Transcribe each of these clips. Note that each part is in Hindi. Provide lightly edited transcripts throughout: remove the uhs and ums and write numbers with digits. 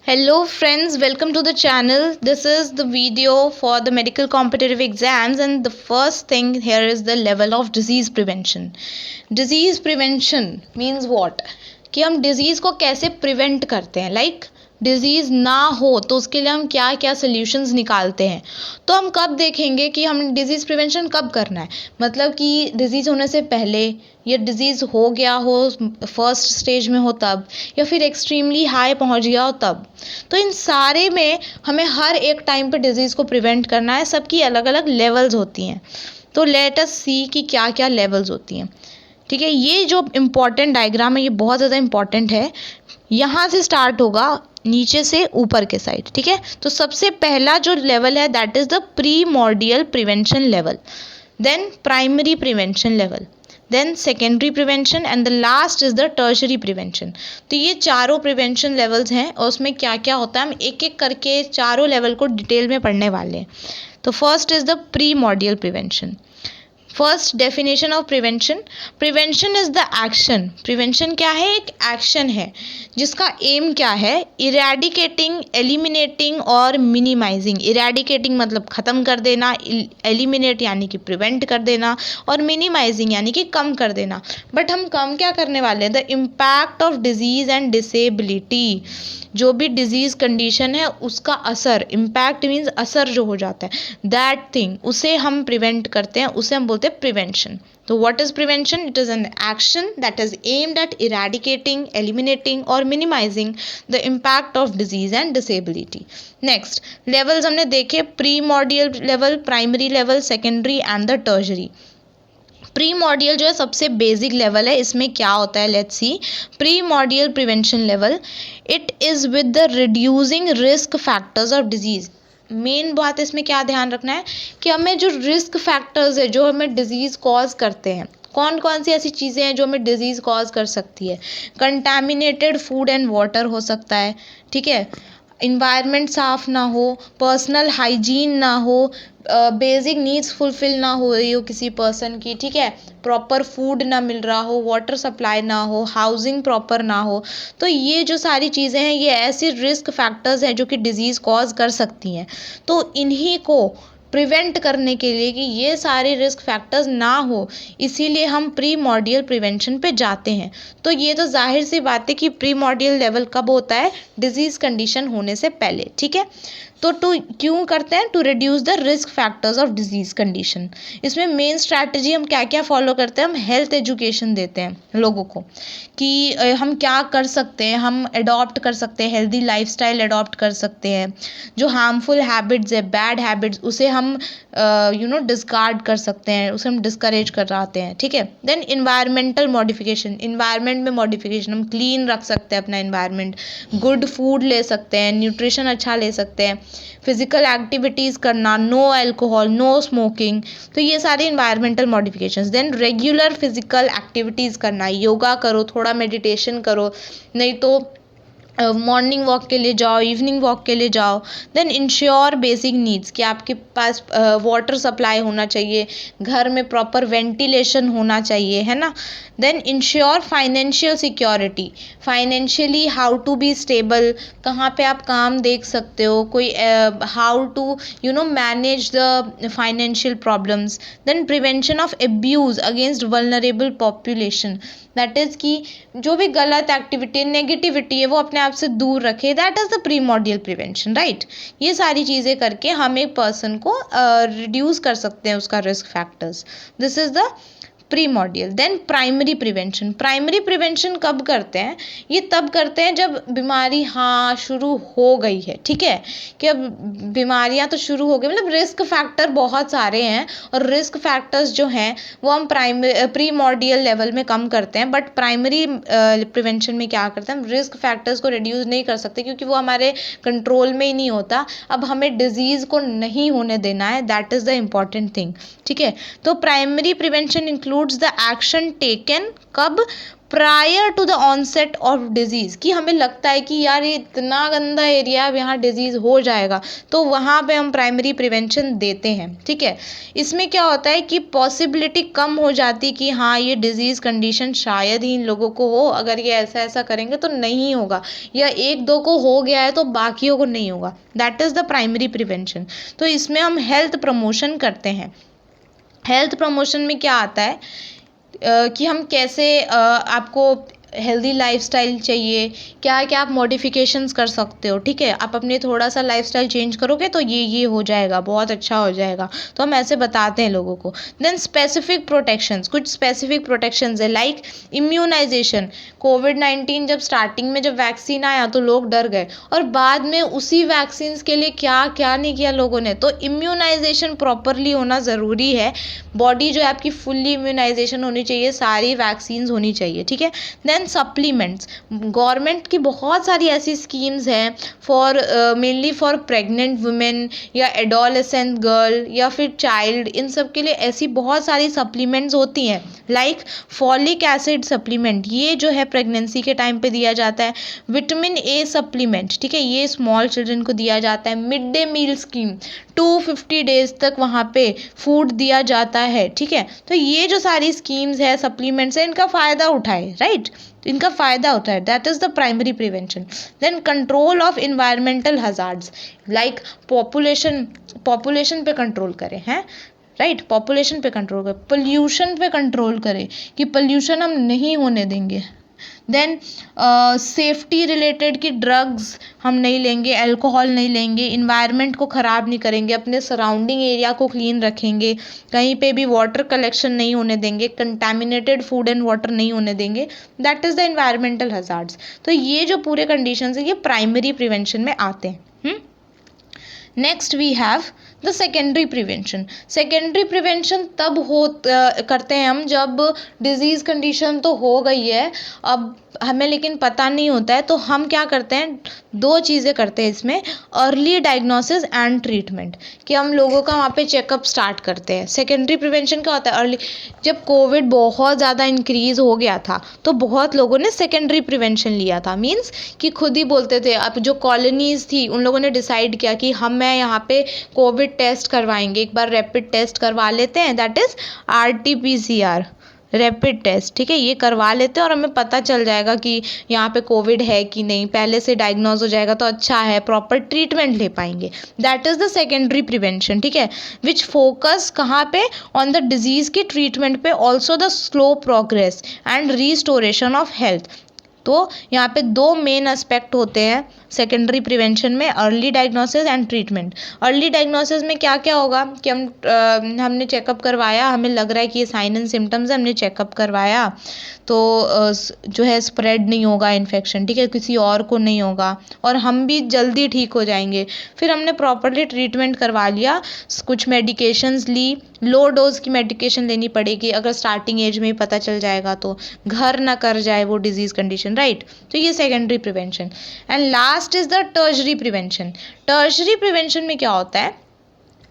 Hello friends, welcome to the channel. This is the video for the medical competitive exams, and the first thing here is the level of disease prevention. Disease prevention means what? कि हम disease को कैसे prevent करते हैं, like डिज़ीज़ ना हो तो उसके लिए हम क्या क्या सोल्यूशंस निकालते हैं। तो हम कब देखेंगे कि हम डिज़ीज़ प्रिवेंशन कब करना है, मतलब कि डिज़ीज़ होने से पहले, या डिज़ीज़ हो गया हो फर्स्ट स्टेज में हो तब, या फिर एक्सट्रीमली हाई पहुंच गया हो तब। तो इन सारे में हमें हर एक टाइम पे डिज़ीज़ को प्रिवेंट करना है। सबकी अलग अलग लेवल्स होती हैं। तो लेट अस सी कि क्या क्या लेवल्स होती हैं। ठीक है, ये जो इम्पॉर्टेंट डायग्राम है ये बहुत ज़्यादा इम्पॉर्टेंट है। यहाँ से स्टार्ट होगा नीचे से ऊपर के साइड। ठीक है, तो सबसे पहला जो लेवल है that is the primordial prevention level, then primary prevention level, then secondary prevention and the last is the tertiary prevention. तो ये चारों प्रिवेंशन लेवल्स हैं और उसमें क्या क्या होता है हम एक एक करके चारों लेवल को डिटेल में पढ़ने वाले हैं। तो first is the primordial prevention. First definition of prevention, prevention is the action. Prevention क्या है? एक एक्शन है जिसका एम क्या है? इरेडिकेटिंग, एलिमिनेटिंग और मिनिमाइजिंग। इरेडिकेटिंग मतलब ख़त्म कर देना, एलिमिनेट यानी कि प्रिवेंट कर देना, और मिनिमाइजिंग यानी कि कम कर देना। बट हम कम क्या करने वाले हैं? The impact of disease and disability. जो भी डिजीज़ कंडीशन है उसका असर, इम्पैक्ट मीन्स असर जो हो जाता है, दैट थिंग, उसे हम प्रिवेंट करते हैं, उसे हम बोलते हैं प्रिवेंशन। तो what is prevention? It is an action that is aimed at eradicating, eliminating और minimising the impact of disease and disability. Next levels हमने देखे, primordial level, primary level, secondary and the tertiary. Primordial जो है सबसे बेसिक लेवल है। इसमें क्या होता है? Let's see. Primordial prevention level, it is with the reducing risk factors of disease. Main बात इसमें क्या ध्यान रखना है कि हमें जो रिस्क फैक्टर्स है जो हमें डिजीज़ कॉज करते हैं, कौन कौन सी ऐसी चीज़ें हैं जो हमें डिजीज़ कॉज कर सकती है। कंटामिनेटेड फूड एंड वाटर हो सकता है, ठीक है, इन्वायरमेंट साफ़ ना हो, पर्सनल हाइजीन ना हो, बेसिक नीड्स फुलफ़िल ना हो रही हो किसी पर्सन की, ठीक है, प्रॉपर फूड ना मिल रहा हो, वाटर सप्लाई ना हो, हाउसिंग प्रॉपर ना हो। तो ये जो सारी चीज़ें हैं ये ऐसी रिस्क फैक्टर्स हैं जो कि डिज़ीज़ कॉज कर सकती हैं। तो इन्हीं को प्रिवेंट करने के लिए कि ये सारे रिस्क फैक्टर्स ना हो, इसीलिए हम प्रीमॉर्डियल प्रिवेंशन पे जाते हैं। तो ये तो जाहिर सी बात है कि प्रीमॉर्डियल लेवल कब होता है? डिजीज़ कंडीशन होने से पहले। ठीक है, तो क्यों करते हैं? To reduce the risk factors of disease condition. इसमें मेन स्ट्रैटेजी हम क्या क्या फॉलो करते हैं? हम हेल्थ एजुकेशन देते हैं लोगों को कि हम क्या कर सकते हैं, हम अडॉप्ट कर सकते हैं, हेल्दी लाइफस्टाइल अडॉप्ट कर सकते हैं, जो हार्मफुल हैबिट्स है, बैड हैबिट्स, उसे हम डिस्कार्ड कर सकते हैं, उसे हम डिस्करेज कराते हैं। ठीक है, देन इन्वायरमेंटल मॉडिफिकेशन, इन्वायरमेंट में मॉडिफिकेशन, हम क्लीन रख सकते हैं अपना इन्वायरमेंट, गुड फूड ले सकते हैं, न्यूट्रिशन अच्छा ले सकते हैं, फिजिकल एक्टिविटीज़ करना, नो अल्कोहल, नो स्मोकिंग। तो ये सारी environmental modifications. Then regular physical activities करना, योगा करो, थोड़ा मेडिटेशन करो, नहीं तो मॉर्निंग वॉक के लिए जाओ, इवनिंग वॉक के लिए जाओ। देन इंश्योर बेसिक नीड्स, कि आपके पास वाटर सप्लाई होना चाहिए, घर में प्रॉपर वेंटिलेशन होना चाहिए, है ना। Then ensure financial security, financially how to be stable, कहाँ पे आप काम देख सकते हो, कोई how to manage the financial problems. Then prevention of abuse against vulnerable population, that is कि जो भी गलत एक्टिविटी, नेगेटिविटी है वो अपने आप से दूर रखे, that is the primordial prevention, right. ये सारी चीज़ें करके हम एक पर्सन को रिड्यूस कर सकते हैं उसका risk factors. This is the primordial. Then primary prevention, primary prevention कब करते हैं? ये तब करते हैं जब बीमारी शुरू हो गई है। ठीक है, कि अब बीमारियां तो शुरू हो गई, मतलब रिस्क फैक्टर बहुत सारे हैं, और रिस्क फैक्टर्स जो हैं वो हम प्रीमॉर्डियल लेवल में कम करते हैं। बट प्राइमरी प्रिवेंशन में क्या करते हैं? हम रिस्क फैक्टर्स को रिड्यूस नहीं कर सकते क्योंकि वो हमारे कंट्रोल में ही नहीं होता। अब हमें डिजीज़ को नहीं होने देना है, that is the important thing. ठीक है, तो primary prevention include includes the action taken कब, prior to the onset of disease, कि हमें लगता है कि यार ये इतना गंदा एरिया है, यहाँ डिजीज़ हो जाएगा, तो वहाँ पे हम प्राइमरी प्रिवेंशन देते हैं। ठीक है, इसमें क्या होता है कि पॉसिबिलिटी कम हो जाती कि हाँ ये डिजीज़ कंडीशन शायद ही इन लोगों को हो, अगर ये ऐसा ऐसा करेंगे तो नहीं होगा, या एक दो को हो गया है तो बाकियों को नहीं होगा। That is the primary prevention. तो इसमें हम हेल्थ प्रमोशन करते हैं। हेल्थ प्रमोशन में क्या आता है कि हम कैसे आपको हेल्दी लाइफस्टाइल चाहिए, क्या क्या आप मॉडिफिकेशंस कर सकते हो। ठीक है, आप अपने थोड़ा सा लाइफस्टाइल चेंज करोगे तो ये हो जाएगा, बहुत अच्छा हो जाएगा। तो हम ऐसे बताते हैं लोगों को। देन स्पेसिफिक प्रोटेक्शंस, कुछ स्पेसिफिक प्रोटेक्शंस है लाइक इम्यूनाइजेशन। कोविड-19 जब स्टार्टिंग में जब वैक्सीन आया तो लोग डर गए, और बाद में उसी वैक्सीन के लिए क्या क्या नहीं किया लोगों ने। तो इम्यूनाइजेशन प्रॉपरली होना ज़रूरी है। बॉडी जो है आपकी फुल्ली इम्यूनाइजेशन होनी चाहिए, सारी वैक्सीन होनी चाहिए। ठीक है, देन सप्लीमेंट्स, गवर्नमेंट की बहुत सारी ऐसी स्कीम्स हैं for mainly for pregnant women या एडोलेसेंट गर्ल या फिर चाइल्ड, इन सब के लिए ऐसी बहुत सारी सप्लीमेंट्स होती हैं लाइक फॉलिक एसिड सप्लीमेंट, ये जो है प्रेगनेंसी के टाइम पे दिया जाता है। विटामिन ए सप्लीमेंट, ठीक है, ये स्मॉल चिल्ड्रन को दिया जाता है। Mid day meal scheme, 250 days तक वहाँ पे फूड दिया जाता है। ठीक है, तो ये जो सारी स्कीम्स है, सप्लीमेंट्स है, इनका फ़ायदा उठाए, राइट, इनका फ़ायदा होता है। That is the primary prevention. Then control of environmental hazards like population पे कंट्रोल करें, हैं, राइट, पॉपुलेशन पे कंट्रोल करें, पोल्यूशन पे कंट्रोल करें कि पोल्यूशन हम नहीं होने देंगे। देन सेफ्टी रिलेटेड की ड्रग्स हम नहीं लेंगे, अल्कोहल नहीं लेंगे, इन्वायरमेंट को ख़राब नहीं करेंगे, अपने सराउंडिंग एरिया को क्लीन रखेंगे, कहीं पे भी वाटर कलेक्शन नहीं होने देंगे, कंटामिनेटेड फूड एंड वाटर नहीं होने देंगे। That is the environmental hazards. तो ये जो पूरे कंडीशंस हैं ये प्राइमरी प्रिवेंशन में आते हैं। Next we have the secondary prevention. Secondary prevention तब करते हैं हम जब डिजीज़ कंडीशन तो हो गई है, अब हमें लेकिन पता नहीं होता है, तो हम क्या करते हैं, दो चीज़ें करते हैं इसमें, अर्ली डायग्नोसिस एंड ट्रीटमेंट, कि हम लोगों का वहाँ पे चेकअप स्टार्ट करते हैं। सेकेंडरी प्रिवेंशन क्या होता है, अर्ली, जब कोविड बहुत ज़्यादा इंक्रीज़ हो गया था तो बहुत लोगों ने सेकेंडरी प्रिवेंशन लिया था। मीन्स कि खुद ही बोलते थे, अब जो कॉलोनीज़ थी उन लोगों ने डिसाइड किया कि मैं यहाँ पे कोविड टेस्ट करवाएंगे, एक बार रैपिड टेस्ट करवा लेते हैं, that is RT-PCR rapid test. ठीक है, ये करवा लेते हैं और हमें पता चल जाएगा कि यहाँ पे कोविड है कि नहीं, पहले से डायग्नोज हो जाएगा तो अच्छा है, प्रॉपर ट्रीटमेंट ले पाएंगे। That is the secondary prevention. ठीक है, विच फोकस कहाँ पे, ऑन द डिजीज़ की ट्रीटमेंट पे, also the slow progress and restoration of health. तो यहाँ पे दो मेन एस्पेक्ट होते हैं सेकेंडरी प्रिवेंशन में, early diagnosis and treatment. Early diagnosis में क्या क्या होगा कि हमने चेकअप करवाया, हमें लग रहा है कि ये साइन एंड सिम्टम्स है, हमने चेकअप करवाया तो जो है स्प्रेड नहीं होगा इन्फेक्शन, ठीक है, किसी और को नहीं होगा और हम भी जल्दी ठीक हो जाएंगे। फिर हमने प्रॉपरली ट्रीटमेंट करवा लिया, कुछ मेडिकेशंस ली, लो डोज की मेडिकेशन लेनी पड़ेगी अगर स्टार्टिंग एज में ही पता चल जाएगा तो घर ना कर जाए वो डिजीज़ कंडीशन, राइट। तो ये secondary prevention. And last is the tertiary prevention. Tertiary prevention में क्या होता है,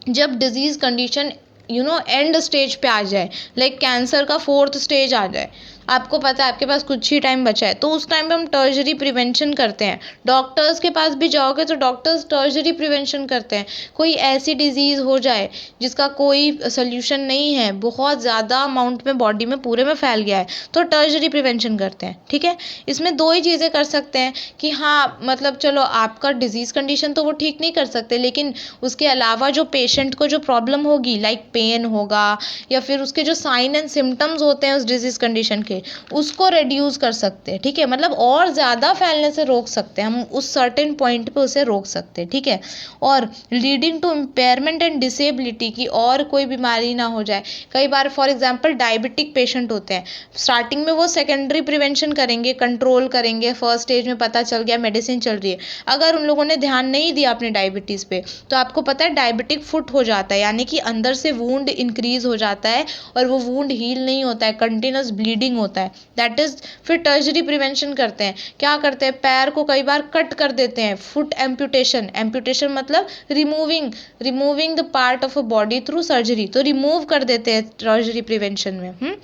जब डिजीज़ कंडीशन एंड स्टेज पे आ जाए, लाइक कैंसर का 4th स्टेज आ जाए, आपको पता है आपके पास कुछ ही टाइम बचा है, तो उस टाइम पे हम टर्शरी प्रिवेंशन करते हैं। डॉक्टर्स के पास भी जाओगे तो डॉक्टर्स टर्शरी प्रिवेंशन करते हैं। कोई ऐसी डिजीज़ हो जाए जिसका कोई सोल्यूशन नहीं है, बहुत ज़्यादा अमाउंट में बॉडी में पूरे में फैल गया है, तो टर्शरी प्रिवेंशन करते हैं। ठीक है, इसमें दो ही चीज़ें कर सकते हैं कि हाँ, मतलब चलो आपका डिजीज़ कंडीशन तो वो ठीक नहीं कर सकते, लेकिन उसके अलावा जो पेशेंट को जो प्रॉब्लम होगी, लाइक पेन होगा या फिर उसके जो साइन एंड सिम्टम्स होते हैं उस डिजीज़ कंडीशन के, उसको रिड्यूस कर सकते हैं। ठीक है, मतलब और ज़्यादा फैलने से रोक सकते हैं हम, उस सर्टेन पॉइंट पे उसे रोक सकते हैं। ठीक है, और leading to impairment and disability, की और कोई बीमारी ना हो जाए। कई बार फॉर एग्जांपल डायबिटिक पेशेंट होते हैं, स्टार्टिंग में वो सेकेंडरी प्रिवेंशन करेंगे, कंट्रोल करेंगे, फर्स्ट स्टेज में पता चल गया मेडिसिन चल रही है, अगर उन लोगों ने ध्यान नहीं दिया अपने डायबिटीज़ पे तो आपको पता है डायबिटिक फुट हो जाता है, यानी कि अंदर से वूंड इंक्रीज हो जाता है और वो वूंड हील नहीं होता है, कंटिन्यूस ब्लीडिंग होता है। दैट इज, फिर टर्शरी प्रिवेंशन करते हैं, क्या करते हैं, पैर को कई बार कट कर देते हैं, फुट एम्पुटेशन। एम्पुटेशन मतलब removing the part of a body through surgery, तो रिमूव कर देते हैं टर्शरी प्रिवेंशन में।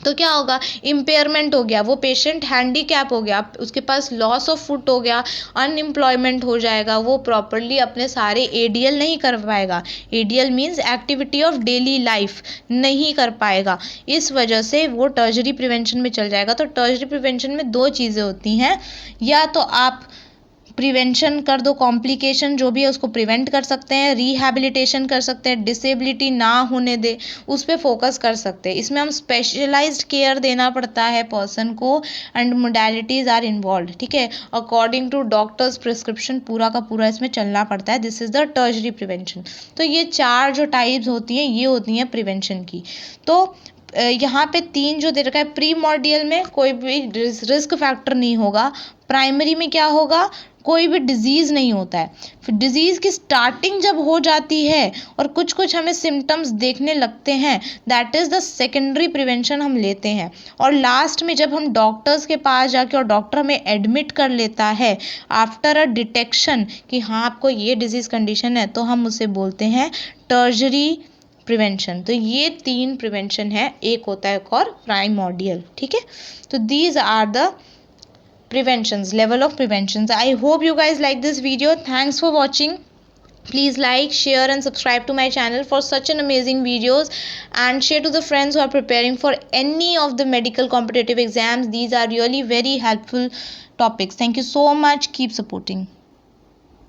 तो क्या होगा, इम्पेयरमेंट हो गया, वो पेशेंट हैंडीकैप हो गया, उसके पास लॉस ऑफ फुट हो गया, अनएम्प्लॉयमेंट हो जाएगा, वो प्रॉपरली अपने सारे एडीएल नहीं कर पाएगा। ADL means activity of daily life नहीं कर पाएगा, इस वजह से वो टर्शरी प्रिवेंशन में चल जाएगा। तो टर्शरी प्रिवेंशन में दो चीज़ें होती हैं, या तो आप प्रिवेंशन कर दो, कॉम्प्लिकेशन जो भी है उसको प्रिवेंट कर सकते हैं, रिहैबिलिटेशन कर सकते हैं, डिसेबिलिटी ना होने दे उस पर फोकस कर सकते हैं। इसमें हम स्पेशलाइज्ड केयर देना पड़ता है पर्सन को, एंड मोडालिटीज़ आर इन्वॉल्व, ठीक है, अकॉर्डिंग टू डॉक्टर्स प्रिस्क्रिप्शन पूरा का पूरा इसमें चलना पड़ता है। This is the tertiary prevention. तो ये चार जो टाइप्स होती हैं ये होती हैं प्रिवेंशन की। तो यहाँ पे तीन जो दे रखा है, प्री मॉर्डियल में कोई भी रिस्क फैक्टर नहीं होगा, प्राइमरी में क्या होगा, कोई भी डिजीज़ नहीं होता है, फिर डिजीज़ की स्टार्टिंग जब हो जाती है और कुछ कुछ हमें सिम्टम्स देखने लगते हैं, that is the secondary prevention हम लेते हैं। और लास्ट में जब हम डॉक्टर्स के पास जाके और डॉक्टर हमें एडमिट कर लेता है आफ्टर अ डिटेक्शन कि हाँ आपको ये डिजीज़ कंडीशन है, तो हम उसे बोलते हैं टर्शरी प्रिवेंशन। तो ये तीन प्रिवेंशन है, एक होता है और प्राइमोर्डियल, ठीक है। तो these are the preventions, level of preventions. I hope you guys like this video. Thanks for watching. Please like, share and subscribe to my channel for such an amazing videos, and share to the friends who are preparing for any of the medical competitive exams. These are really very helpful topics. Thank you so much. Keep supporting.